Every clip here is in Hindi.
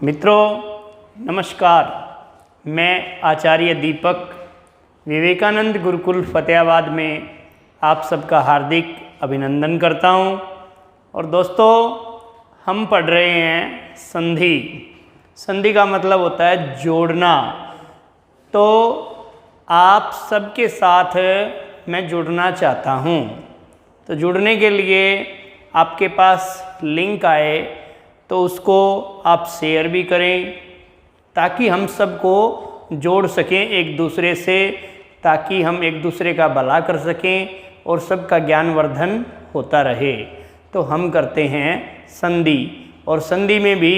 मित्रों नमस्कार। मैं आचार्य दीपक विवेकानंद गुरुकुल फतेहाबाद में आप सबका हार्दिक अभिनंदन करता हूं। और दोस्तों हम पढ़ रहे हैं संधि। संधि का मतलब होता है जोड़ना। तो आप सबके साथ मैं जुड़ना चाहता हूं। तो जुड़ने के लिए आपके पास लिंक आए तो उसको आप शेयर भी करें ताकि हम सबको जोड़ सकें एक दूसरे से, ताकि हम एक दूसरे का भला कर सकें और सबका ज्ञानवर्धन होता रहे। तो हम करते हैं संधि, और संधि में भी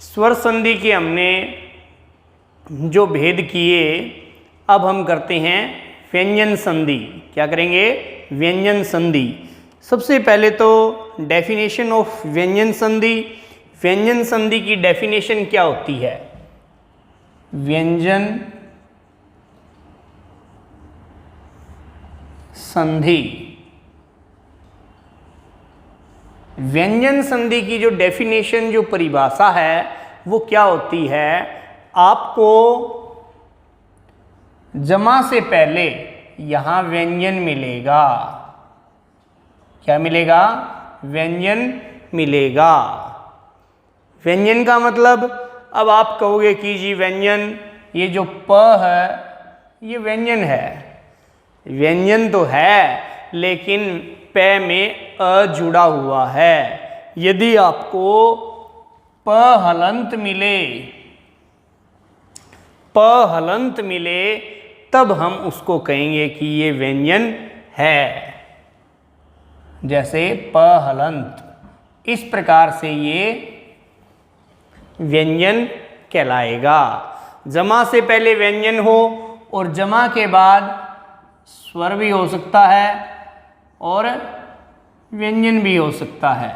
स्वर संधि के हमने जो भेद किए, अब हम करते हैं व्यंजन संधि। क्या करेंगे? व्यंजन संधि। सबसे पहले तो डेफिनेशन ऑफ व्यंजन संधि। व्यंजन संधि की डेफिनेशन क्या होती है? व्यंजन संधि, व्यंजन संधि की जो डेफिनेशन, जो परिभाषा है वो क्या होती है? आपको जमा से पहले यहां व्यंजन मिलेगा। क्या मिलेगा? व्यंजन मिलेगा। व्यंजन का मतलब, अब आप कहोगे कि जी व्यंजन, ये जो प है ये व्यंजन है। व्यंजन तो है लेकिन प में अ जुड़ा हुआ है। यदि आपको प हलंत मिले, प हलंत मिले तब हम उसको कहेंगे कि ये व्यंजन है। जैसे प हलंत, इस प्रकार से ये व्यंजन कहलाएगा। जमा से पहले व्यंजन हो और जमा के बाद स्वर भी हो सकता है और व्यंजन भी हो सकता है।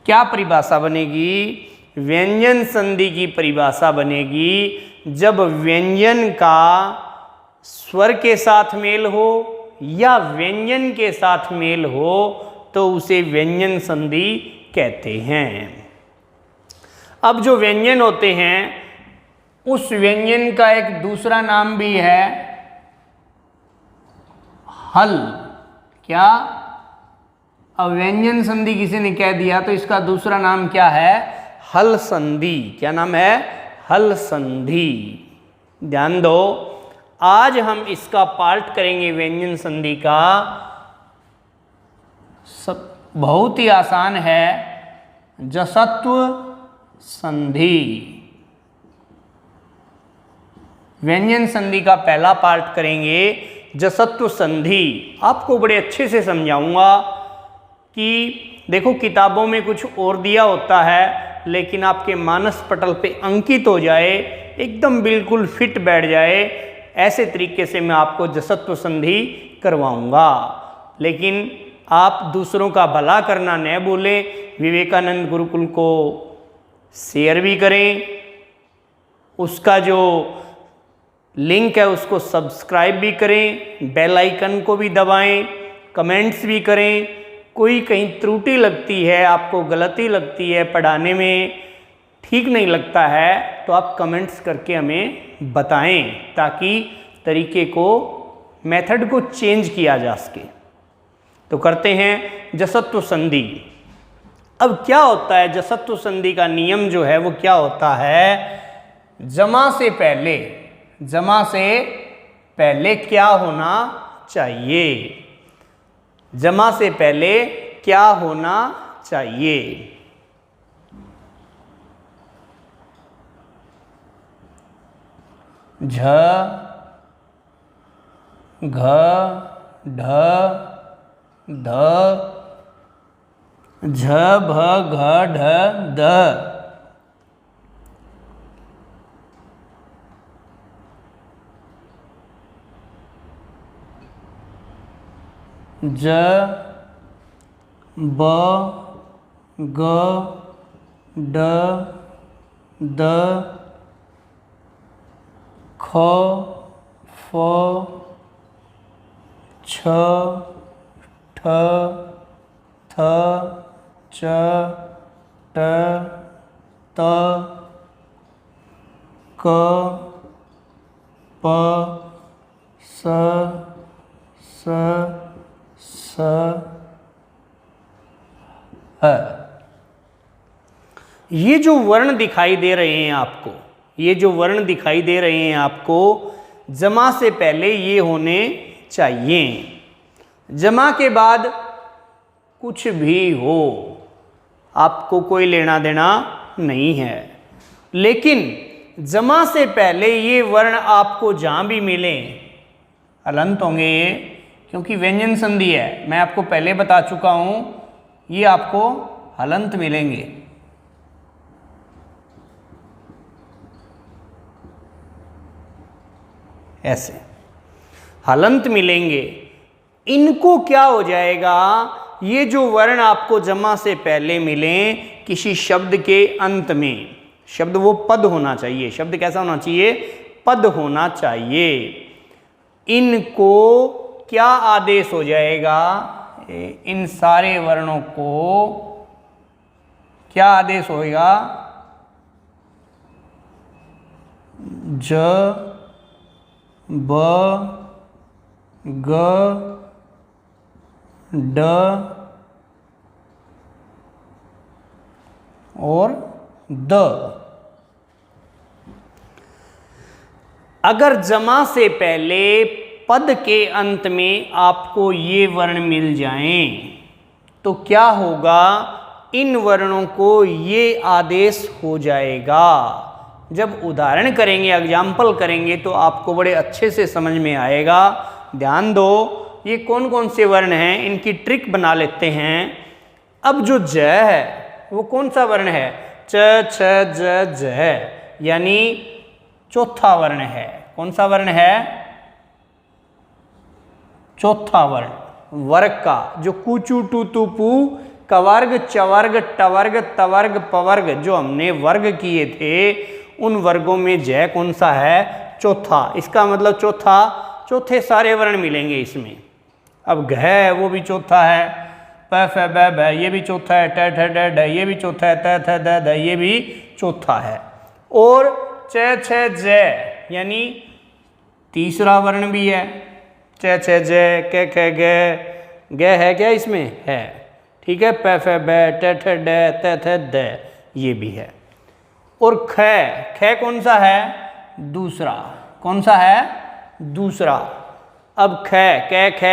क्या परिभाषा बनेगी? व्यंजन संधि की परिभाषा बनेगी जब व्यंजन का स्वर के साथ मेल हो या व्यंजन के साथ मेल हो तो उसे व्यंजन संधि कहते हैं। अब जो व्यंजन होते हैं उस व्यंजन का एक दूसरा नाम भी है हल। क्या? अब व्यंजन संधि किसी ने कह दिया तो इसका दूसरा नाम क्या है? हल संधि। क्या नाम है? हल संधि। ध्यान दो, आज हम इसका पार्ट करेंगे व्यंजन संधि का। सब बहुत ही आसान है। जसत्व संधि। व्यंजन संधि का पहला पार्ट करेंगे जसत्व संधि। आपको बड़े अच्छे से समझाऊंगा कि देखो, किताबों में कुछ और दिया होता है लेकिन आपके मानस पटल पे अंकित हो जाए, एकदम बिल्कुल फिट बैठ जाए, ऐसे तरीके से मैं आपको जसत्व संधि करवाऊंगा। लेकिन आप दूसरों का भला करना न भूलें। विवेकानंद गुरुकुल को शेयर भी करें, उसका जो लिंक है उसको सब्सक्राइब भी करें, बेल आइकन को भी दबाएं, कमेंट्स भी करें। कोई कहीं त्रुटि लगती है, आपको गलती लगती है पढ़ाने में, ठीक नहीं लगता है, तो आप कमेंट्स करके हमें बताएं ताकि तरीके को, मेथड को चेंज किया जा सके। तो करते हैं जसत्व संधि। अब क्या होता है जसत्व संधि का नियम जो है वो क्या होता है? जमा से पहले, जमा से पहले क्या होना चाहिए? जमा से पहले क्या होना चाहिए? झ, घ, ढ, ध, झ, भ, घ, ढ, द। ज, ब, ग, ड, द, ख, फ, छ, ठ, थ, च, ट, त क प स ह। ये जो वर्ण दिखाई दे रहे हैं आपको, ये जो वर्ण दिखाई दे रहे हैं आपको, जमा से पहले ये होने चाहिए। जमा के बाद कुछ भी हो आपको कोई लेना देना नहीं है, लेकिन जमा से पहले ये वर्ण आपको जहां भी मिले हलंत होंगे ये, क्योंकि व्यंजन संधि है। मैं आपको पहले बता चुका हूं, ये आपको हलंत मिलेंगे। ऐसे हलंत मिलेंगे। इनको क्या हो जाएगा, ये जो वर्ण आपको जमा से पहले मिले किसी शब्द के अंत में, शब्द वो पद होना चाहिए। शब्द कैसा होना चाहिए, पद होना चाहिए। इनको क्या आदेश हो जाएगा, इन सारे वर्णों को क्या आदेश होगा, ज ब ग ड और द। अगर जमा से पहले पद के अंत में आपको ये वर्ण मिल जाएं तो क्या होगा, इन वर्णों को ये आदेश हो जाएगा। जब उदाहरण करेंगे, एग्जाम्पल करेंगे तो आपको बड़े अच्छे से समझ में आएगा। ध्यान दो, ये कौन कौन से वर्ण हैं, इनकी ट्रिक बना लेते हैं। अब जो ज है वो कौन सा वर्ण है, च छ ज ज, यानी चौथा वर्ण है। कौन सा वर्ण है, चौथा वर्ण वर्ग का, जो कुचू टू तू पू कवर्ग चवर्ग टवर्ग तवर्ग पवर्ग जो हमने वर्ग किए थे, उन वर्गों में जय कौन सा है, चौथा। इसका मतलब चौथा, चौथे सारे वर्ण मिलेंगे इसमें। अब घ है वो भी चौथा है, प फ ब ब ये भी चौथा है, ट ठ ड ढ ये भी चौथा है, त थ द ध ये भी चौथा है, और च छ ज यानी तीसरा वर्ण भी है। च छ ज क ख ग, ग है क्या इसमें, है, ठीक है। प फ ब ट ठ ड त थ द ये भी है। और ख, ख कौन सा है, दूसरा। कौन सा है, दूसरा। अब ख, क ख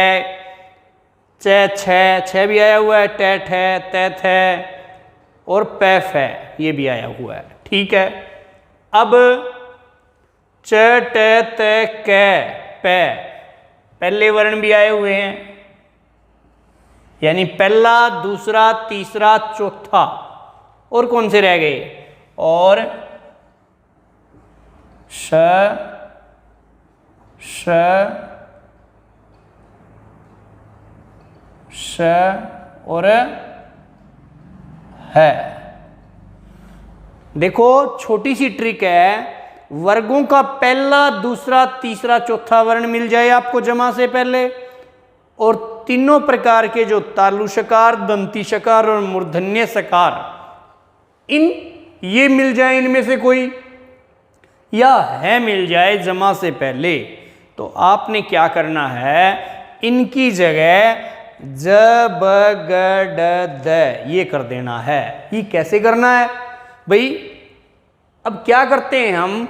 च छ भी आया हुआ है, ट ठ त थ और प फ ये भी आया हुआ है, ठीक है। अब च ट त क प पहले वर्ण भी आए हुए हैं, यानी पहला दूसरा तीसरा चौथा, और कौन से रह गए, और श श श और है। देखो छोटी सी ट्रिक है, वर्गों का पहला दूसरा तीसरा चौथा वर्ण मिल जाए आपको जमा से पहले, और तीनों प्रकार के जो तालु शकार, दंती शकार और मूर्धन्य शकार, इन ये मिल जाए इनमें से कोई, या है मिल जाए जमा से पहले, तो आपने क्या करना है, इनकी जगह ज ब ग ड द ये कर देना है। ये कैसे करना है भाई, अब क्या करते हैं हम,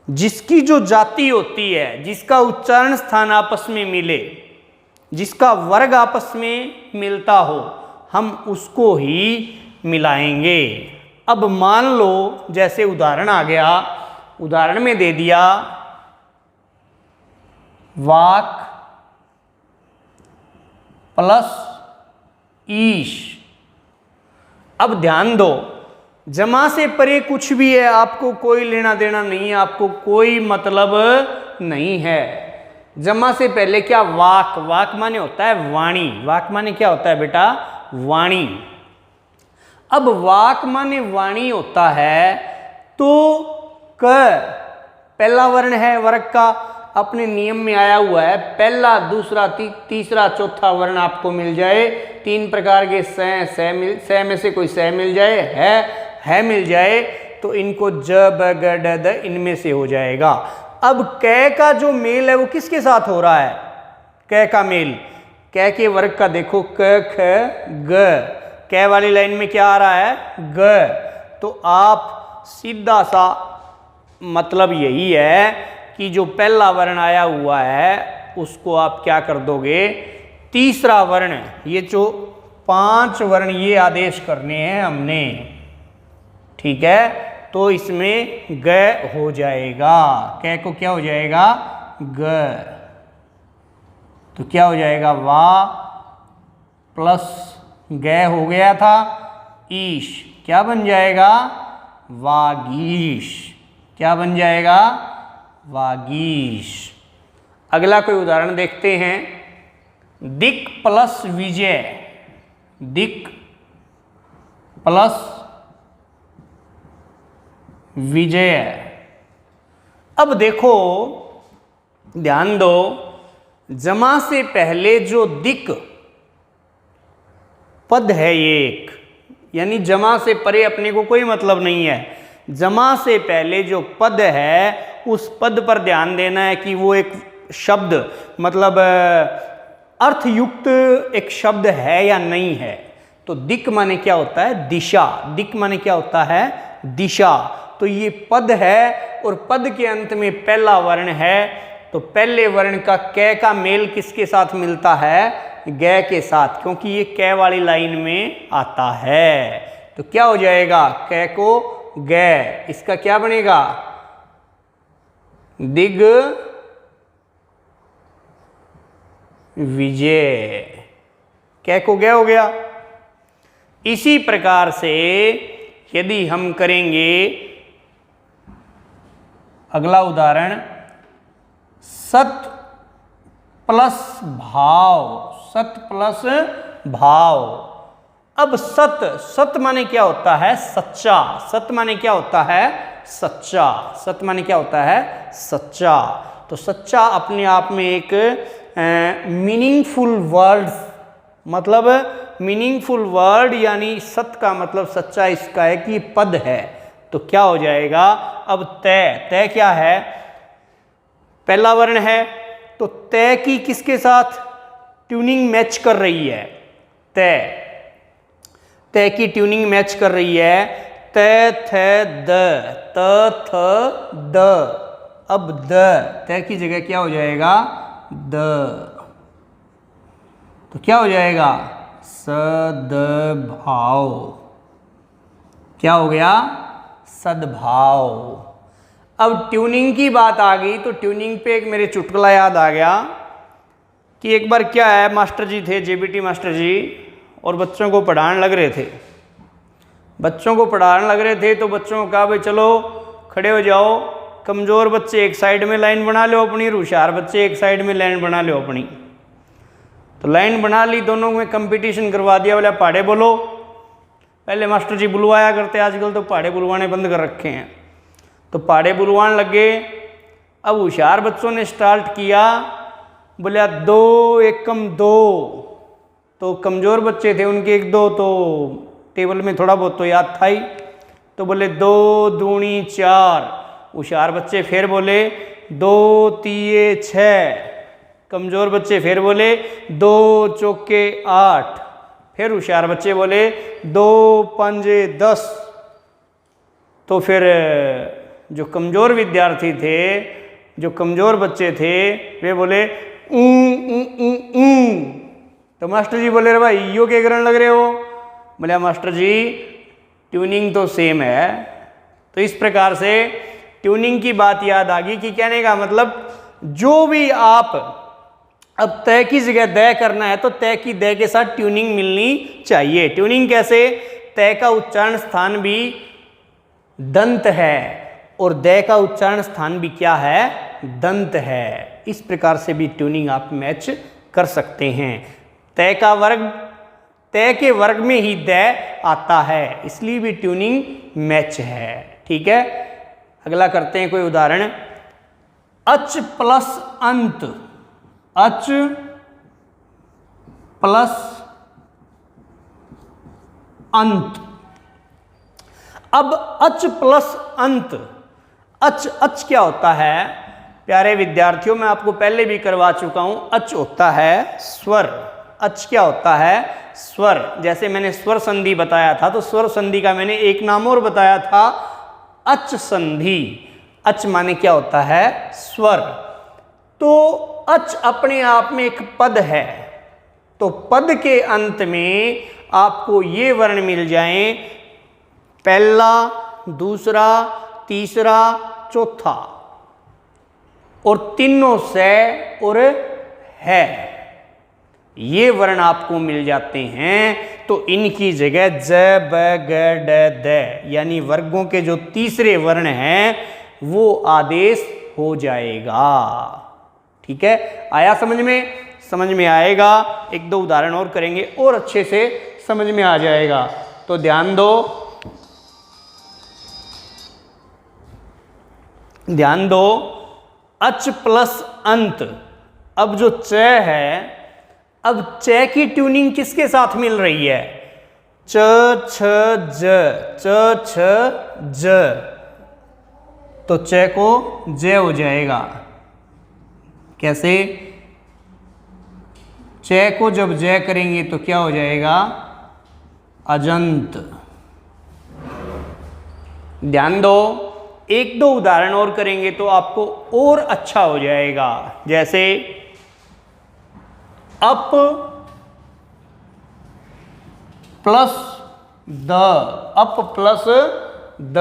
जिसकी जो जाति होती है, जिसका उच्चारण स्थान आपस में मिले, जिसका वर्ग आपस में मिलता हो, हम उसको ही मिलाएंगे। अब मान लो जैसे उदाहरण आ गया, उदाहरण में दे दिया वाक प्लस ईश। अब ध्यान दो, जमा से परे कुछ भी है, आपको कोई लेना देना नहीं है, आपको कोई मतलब नहीं है। जमा से पहले क्या, वाक, वाक माने होता है वाणी, वाक माने क्या होता है बेटा, वाणी। अब वाक माने वाणी होता है, तो क पहला वर्ण है वर्ग का, अपने नियम में आया हुआ है, पहला दूसरा तीसरा चौथा वर्ण आपको मिल जाए, तीन प्रकार के स में से कोई स मिल जाए, है है मिल जाए तो इनको ज ब ग ड द इनमें से हो जाएगा। अब कै का जो मेल है वो किसके साथ हो रहा है? कै का मेल कै के वर्ग का देखो क ख ग, कै वाली लाइन में क्या आ रहा है? ग। तो आप सीधा सा मतलब यही है कि जो पहला वर्ण आया हुआ है उसको आप क्या कर दोगे? तीसरा वर्ण, ये जो 5 वर्ण ये आदेश करने हैं हमने, ठीक है, तो इसमें ग हो जाएगा। कै को क्या हो जाएगा? ग। तो क्या हो जाएगा? वा प्लस ग हो गया था ईश, क्या बन जाएगा? वागीश। क्या बन जाएगा? वागीश। अगला कोई उदाहरण देखते हैं। दिक प्लस विजय, दिक प्लस विजय। अब देखो ध्यान दो, जमा से पहले जो दिक पद है ये एक, यानी जमा से परे अपने को कोई मतलब नहीं है। जमा से पहले जो पद है उस पद पर ध्यान देना है कि वो एक शब्द मतलब अर्थयुक्त एक शब्द है या नहीं है। तो दिक माने क्या होता है? दिशा। दिक माने क्या होता है? दिशा। तो ये पद है और पद के अंत में पहला वर्ण है, तो पहले वर्ण का कै का मेल किसके साथ मिलता है? ग के साथ, क्योंकि ये कै वाली लाइन में आता है। तो क्या हो जाएगा? कै को ग, इसका क्या बनेगा? दिग विजय। कै को ग हो गया। इसी प्रकार से यदि हम करेंगे अगला उदाहरण, सत प्लस भाव, सत प्लस भाव। अब सत, सत माने क्या होता है? सच्चा। सत माने क्या होता है? सच्चा। सत माने क्या होता है? सच्चा। तो सच्चा अपने आप में एक मीनिंगफुल वर्ड, मतलब मीनिंगफुल वर्ड, यानी सत का मतलब सच्चा इसका है कि पद है। तो क्या हो जाएगा? अब तय, तय क्या है? पहला वर्ण है, तो तय की किसके साथ ट्यूनिंग मैच कर रही है? तय, तय की ट्यूनिंग मैच कर रही है। तय थ द, त थ द। अब द, तय की जगह क्या हो जाएगा? द। तो क्या हो जाएगा? सद्भाव। क्या हो गया? सद्भाव। अब ट्यूनिंग की बात आ गई, तो ट्यूनिंग पे एक मेरे चुटकुला याद आ गया कि एक बार क्या है, मास्टर जी थे, जेबीटी मास्टर जी, और बच्चों को पढ़ाने लग रहे थे। बच्चों को पढ़ाने लग रहे थे तो बच्चों को कहा भाई चलो खड़े हो जाओ, कमज़ोर बच्चे एक साइड में लाइन बना लो अपनी, और होशियार बच्चे एक साइड में लाइन बना लो अपनी। तो लाइन बना ली, दोनों में कंपटीशन करवा दिया, बोला पहाड़े बोलो। पहले मास्टर जी बुलवाया करते, आजकल तो पहाड़े बुलवाने बंद कर रखे हैं। तो पहाड़े बुलवाने लगे। अब होशियार बच्चों ने स्टार्ट किया, बोला 2 एकम 2। तो कमज़ोर बच्चे थे उनके 1 2 तो टेबल में थोड़ा बहुत तो याद था ही, तो बोले 2 दूनी 4। होशियार बच्चे फिर बोले 2 तिये 6। कमज़ोर बच्चे फिर बोले 2 चौके 8। फिर होशियार बच्चे बोले 2 पंजे 10। तो फिर जो कमज़ोर विद्यार्थी थे, जो कमज़ोर बच्चे थे, वे बोले ऊ। तो मास्टर जी बोले रे भाई यो क्या करने लग रहे हो? बोले मास्टर जी ट्यूनिंग तो सेम है। तो इस प्रकार से ट्यूनिंग की बात याद आ गई कि कहने का मतलब जो भी आप अब तय की जगह दय करना है तो तय की दय के साथ ट्यूनिंग मिलनी चाहिए। ट्यूनिंग कैसे? तय का उच्चारण स्थान भी दंत है और दय का उच्चारण स्थान भी क्या है? दंत है। इस प्रकार से भी ट्यूनिंग आप मैच कर सकते हैं। तय का वर्ग, तय के वर्ग में ही दय आता है, इसलिए भी ट्यूनिंग मैच है। ठीक है, अगला करते हैं कोई उदाहरण। अच प्लस अंत, अच प्लस अंत। अब अच प्लस अंत, अच, अच क्या होता है प्यारे विद्यार्थियों, मैं आपको पहले भी करवा चुका हूं, अच होता है स्वर। अच क्या होता है? स्वर। जैसे मैंने स्वर संधि बताया था, तो स्वर संधि का मैंने एक नाम और बताया था, अच संधि। अच माने क्या होता है? स्वर। तो अच अपने आप में एक पद है, तो पद के अंत में आपको ये वर्ण मिल जाएं, पहला, दूसरा, तीसरा, चौथा, और तीनों से और है, ये वर्ण आपको मिल जाते हैं। तो इनकी जगह ज, ब, ग, ड, द यानी वर्गों के जो तीसरे वर्ण हैं वो आदेश हो जाएगा। ठीक है, आया समझ में? समझ में आएगा। एक दो उदाहरण और करेंगे और अच्छे से समझ में आ जाएगा। तो ध्यान दो, ध्यान दो, अच प्लस अंत। अब जो च है, अब च की ट्यूनिंग किसके साथ मिल रही है? च, छ, ज, च, छ, ज, तो च को ज हो जाएगा। कैसे? च को जब ज करेंगे तो क्या हो जाएगा? अजंत। ध्यान दो, एक दो उदाहरण और करेंगे तो आपको और अच्छा हो जाएगा। जैसे up plus the, up plus the.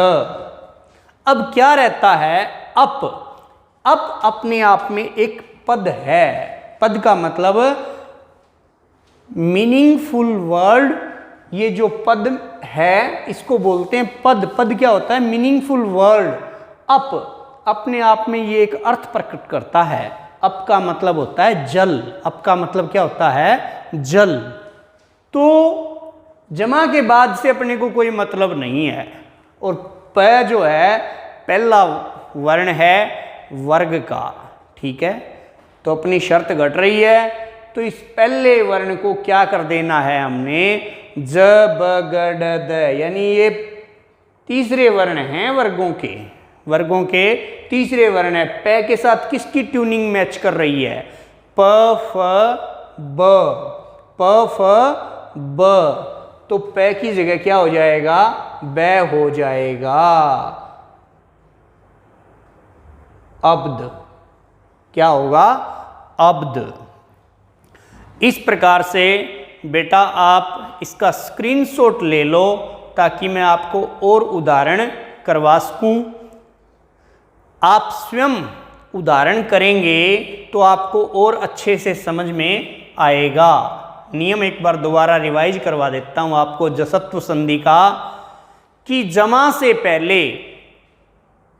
अब क्या रहता है? अप, अप अपने आप में एक पद है। पद का मतलब मीनिंगफुल वर्ड, ये जो पद है इसको बोलते हैं पद। पद क्या होता है? Meaningful word. अप अपने आप में ये एक अर्थ प्रकट करता है। अप का मतलब होता है जल। अप का मतलब क्या होता है? जल। तो जमा के बाद से अपने को कोई मतलब नहीं है। और प जो है पहला वर्ण है वर्ग का। ठीक है, तो अपनी शर्त घट रही है, तो इस पहले वर्ण को क्या कर देना है हमने? ज, ब, ग, ड, द, यानी ये तीसरे वर्ण हैं वर्गों के। वर्गों के तीसरे वर्ण है। प के साथ किसकी ट्यूनिंग मैच कर रही है? प, फ, ब, प, फ, ब। तो प की जगह क्या हो जाएगा? ब हो जाएगा। अब्द। क्या होगा? अब्द। इस प्रकार से बेटा आप इसका स्क्रीनशॉट ले लो ताकि मैं आपको और उदाहरण करवा सकूं। आप स्वयं उदाहरण करेंगे तो आपको और अच्छे से समझ में आएगा। नियम एक बार दोबारा रिवाइज करवा देता हूं आपको जसत्व संधि का, कि जमा से पहले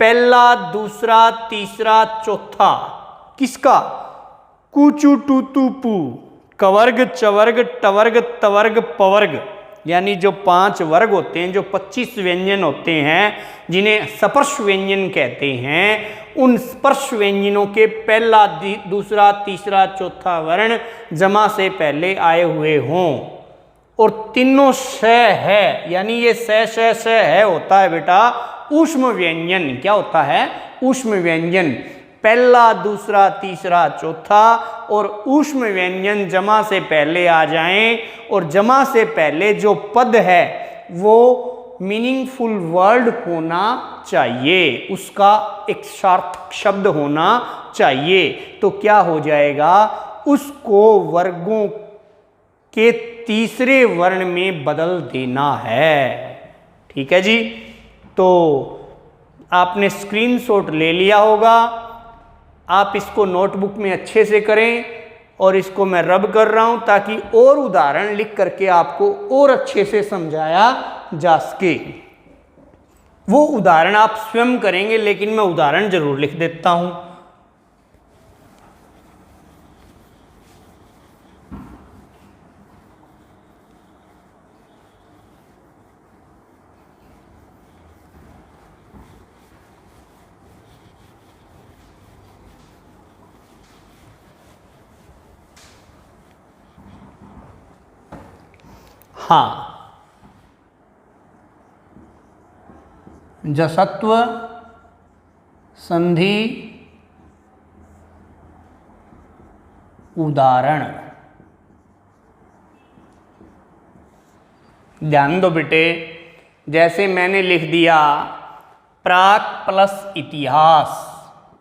पहला, दूसरा, तीसरा, चौथा किसका? कुचु, टू, तू, पू, कवर्ग, चवर्ग, टवर्ग, तवर्ग, पवर्ग, यानी जो 5 वर्ग होते हैं, जो 25 व्यंजन होते हैं, जिन्हें स्पर्श व्यंजन कहते हैं, उन स्पर्श व्यंजनों के पहला, दूसरा, तीसरा, चौथा वर्ण जमा से पहले आए हुए हों और तीनों श है, यानी ये स है होता है बेटा ऊष्म व्यंजन। क्या होता है? ऊष्म व्यंजन। पहला, दूसरा, तीसरा, चौथा और ऊष्म व्यंजन जमा से पहले आ जाएं, और जमा से पहले जो पद है वो मीनिंगफुल वर्ड होना चाहिए, उसका एक सार्थक शब्द होना चाहिए। तो क्या हो जाएगा? उसको वर्गों के तीसरे वर्ण में बदल देना है। ठीक है जी, तो आपने स्क्रीनशॉट ले लिया होगा। आप इसको नोटबुक में अच्छे से करें, और इसको मैं रब कर रहा हूं ताकि और उदाहरण लिख करके आपको और अच्छे से समझाया जा सके। वो उदाहरण आप स्वयं करेंगे, लेकिन मैं उदाहरण जरूर लिख देता हूं। हाँ, जसत्व संधि उदाहरण। ध्यान दो बेटे, जैसे मैंने लिख दिया प्राक प्लस इतिहास,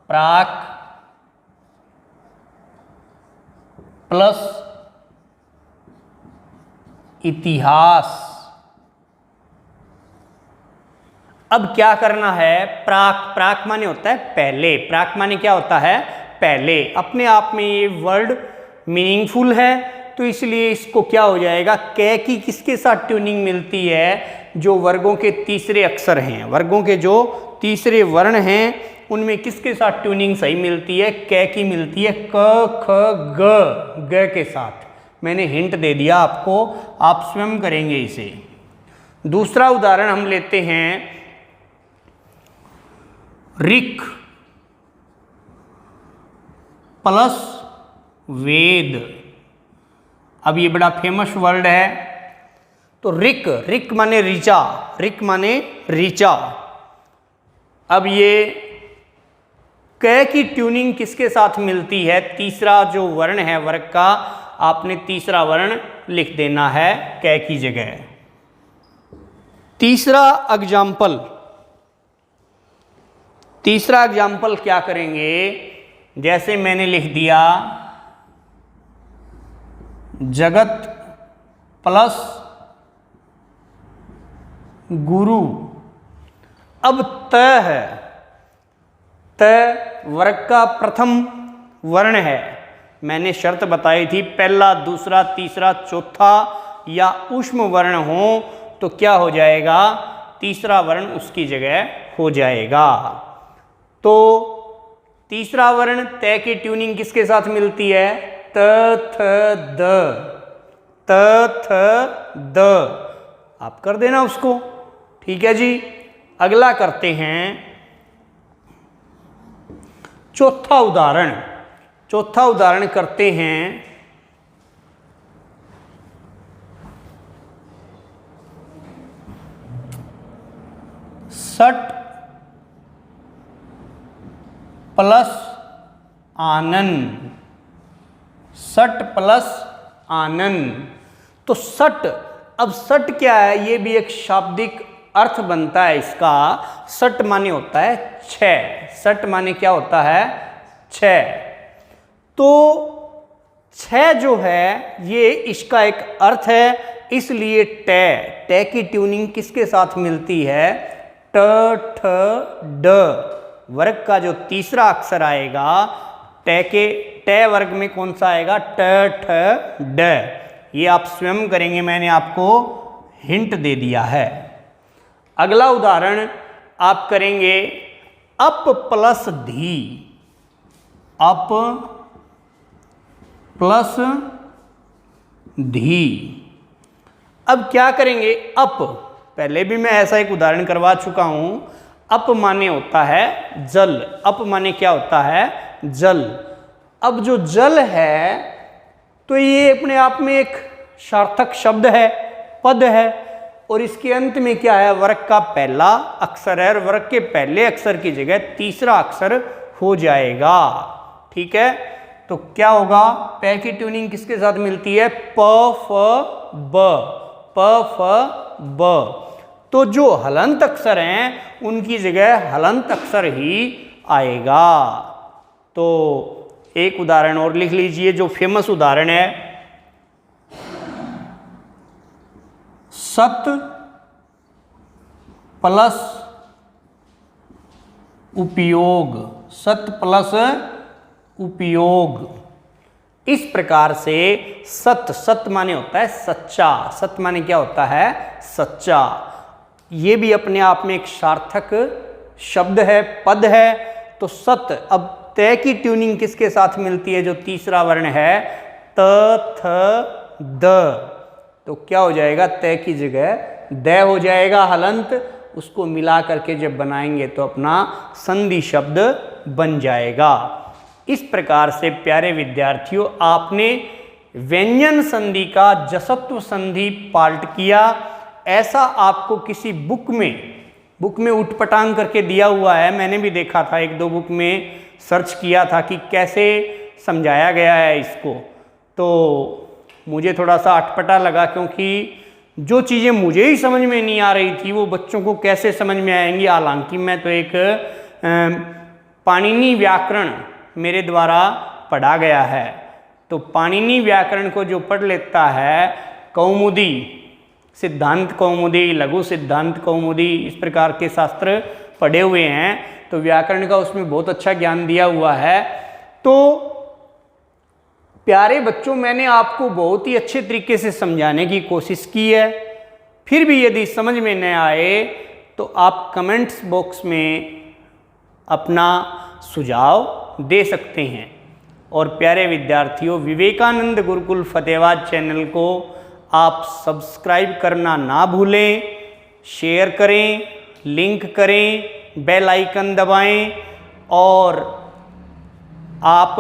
प्राक प्लस इतिहास। अब क्या करना है, प्राक, प्राक माने होता है पहले, प्राक माने क्या होता है, पहले। अपने आप में ये वर्ड मीनिंगफुल है, तो इसलिए इसको क्या हो जाएगा, कै की किसके साथ ट्यूनिंग मिलती है, जो वर्गों के तीसरे अक्षर हैं, वर्गों के जो तीसरे वर्ण हैं उनमें किसके साथ ट्यूनिंग सही मिलती है, कै की मिलती है, क ख ग के साथ। मैंने हिंट दे दिया आपको, आप स्वयं करेंगे इसे। दूसरा उदाहरण हम लेते हैं ऋक प्लस वेद। अब ये बड़ा फेमस वर्ड है, तो ऋक, ऋक माने ऋचा, ऋक माने ऋचा। अब ये कै की ट्यूनिंग किसके साथ मिलती है, तीसरा जो वर्ण है वर्ग का, आपने तीसरा वर्ण लिख देना है कै की जगह। तीसरा एग्जाम्पल, तीसरा एग्जाम्पल क्या करेंगे, जैसे मैंने लिख दिया जगत प्लस गुरु। अब त है, त वर्ग का प्रथम वर्ण है। मैंने शर्त बताई थी पहला, दूसरा, तीसरा, चौथा या ऊष्म वर्ण हो तो क्या हो जाएगा, तीसरा वर्ण उसकी जगह हो जाएगा। तो तीसरा वर्ण तय की ट्यूनिंग किसके साथ मिलती है, त थ द, त थ द। आप कर देना उसको, ठीक है जी। अगला करते हैं चौथा उदाहरण। चौथा उदाहरण करते हैं सट प्लस आनंद, सट प्लस आनंद। तो सट, अब सट क्या है, ये भी एक शाब्दिक अर्थ बनता है इसका। सट माने होता है छः, सट माने क्या होता है, छः। तो छः जो है ये इसका एक अर्थ है, इसलिए टे, टे की ट्यूनिंग किसके साथ मिलती है, ट ठ ड। वर्ग का जो तीसरा अक्षर आएगा टे के, टे वर्ग में कौन सा आएगा, ट ठ ड। ये आप स्वयं करेंगे, मैंने आपको हिंट दे दिया है। अगला उदाहरण आप करेंगे अप प्लस धी, अप प्लस धी। अब क्या करेंगे, अप, पहले भी मैं ऐसा एक उदाहरण करवा चुका हूं। अप माने होता है जल, अप माने क्या होता है, जल। अब जो जल है तो ये अपने आप में एक सार्थक शब्द है, पद है, और इसके अंत में क्या है, वर्ग का पहला अक्षर है, और वर्ग के पहले अक्षर की जगह तीसरा अक्षर हो जाएगा, ठीक है। तो क्या होगा, पै की ट्यूनिंग किसके साथ मिलती है, प फ ब, प फ ब। तो जो हलंत अक्षर हैं उनकी जगह हलंत अक्षर ही आएगा। तो एक उदाहरण और लिख लीजिए जो फेमस उदाहरण है, सत प्लस उपयोग, सत प्लस उपयोग। इस प्रकार से सत, सत माने होता है सच्चा, सत माने क्या होता है, सच्चा। ये भी अपने आप में एक सार्थक शब्द है, पद है। तो सत, अब तय की ट्यूनिंग किसके साथ मिलती है, जो तीसरा वर्ण है, त थ द। तो क्या हो जाएगा, तय की जगह द हो जाएगा हलंत। उसको मिला करके जब बनाएंगे तो अपना संधि शब्द बन जाएगा। इस प्रकार से प्यारे विद्यार्थियों, आपने व्यंजन संधि का जसत्व संधि पार्ट किया। ऐसा आपको किसी बुक में बुक में उठपटांग करके दिया हुआ है, मैंने भी देखा था, एक दो बुक में सर्च किया था कि कैसे समझाया गया है इसको, तो मुझे थोड़ा सा अटपटा लगा, क्योंकि जो चीज़ें मुझे ही समझ में नहीं आ रही थी वो बच्चों को कैसे समझ में आएंगी। हालांकि मैं तो एक पाणिनि व्याकरण मेरे द्वारा पढ़ा गया है, तो पाणिनि व्याकरण को जो पढ़ लेता है, कौमुदी, सिद्धांत कौमुदी, लघु सिद्धांत कौमुदी, इस प्रकार के शास्त्र पढ़े हुए हैं, तो व्याकरण का उसमें बहुत अच्छा ज्ञान दिया हुआ है। तो प्यारे बच्चों, मैंने आपको बहुत ही अच्छे तरीके से समझाने की कोशिश की है, फिर भी यदि समझ में न आए तो आप कमेंट्स बॉक्स में अपना सुझाव दे सकते हैं। और प्यारे विद्यार्थियों, विवेकानंद गुरुकुल फतेहाबाद चैनल को आप सब्सक्राइब करना ना भूलें, शेयर करें, लिंक करें, बेल आइकन दबाएं, और आप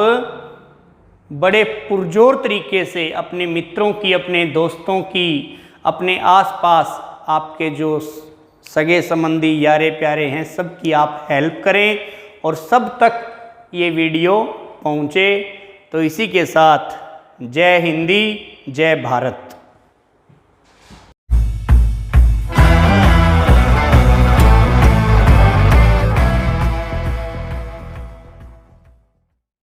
बड़े पुरजोर तरीके से अपने मित्रों की, अपने दोस्तों की, अपने आसपास आपके जो सगे संबंधी यारे प्यारे हैं, सब की आप हेल्प करें और सब तक ये वीडियो पहुँचे। तो इसी के साथ जय हिंदी, जय भारत।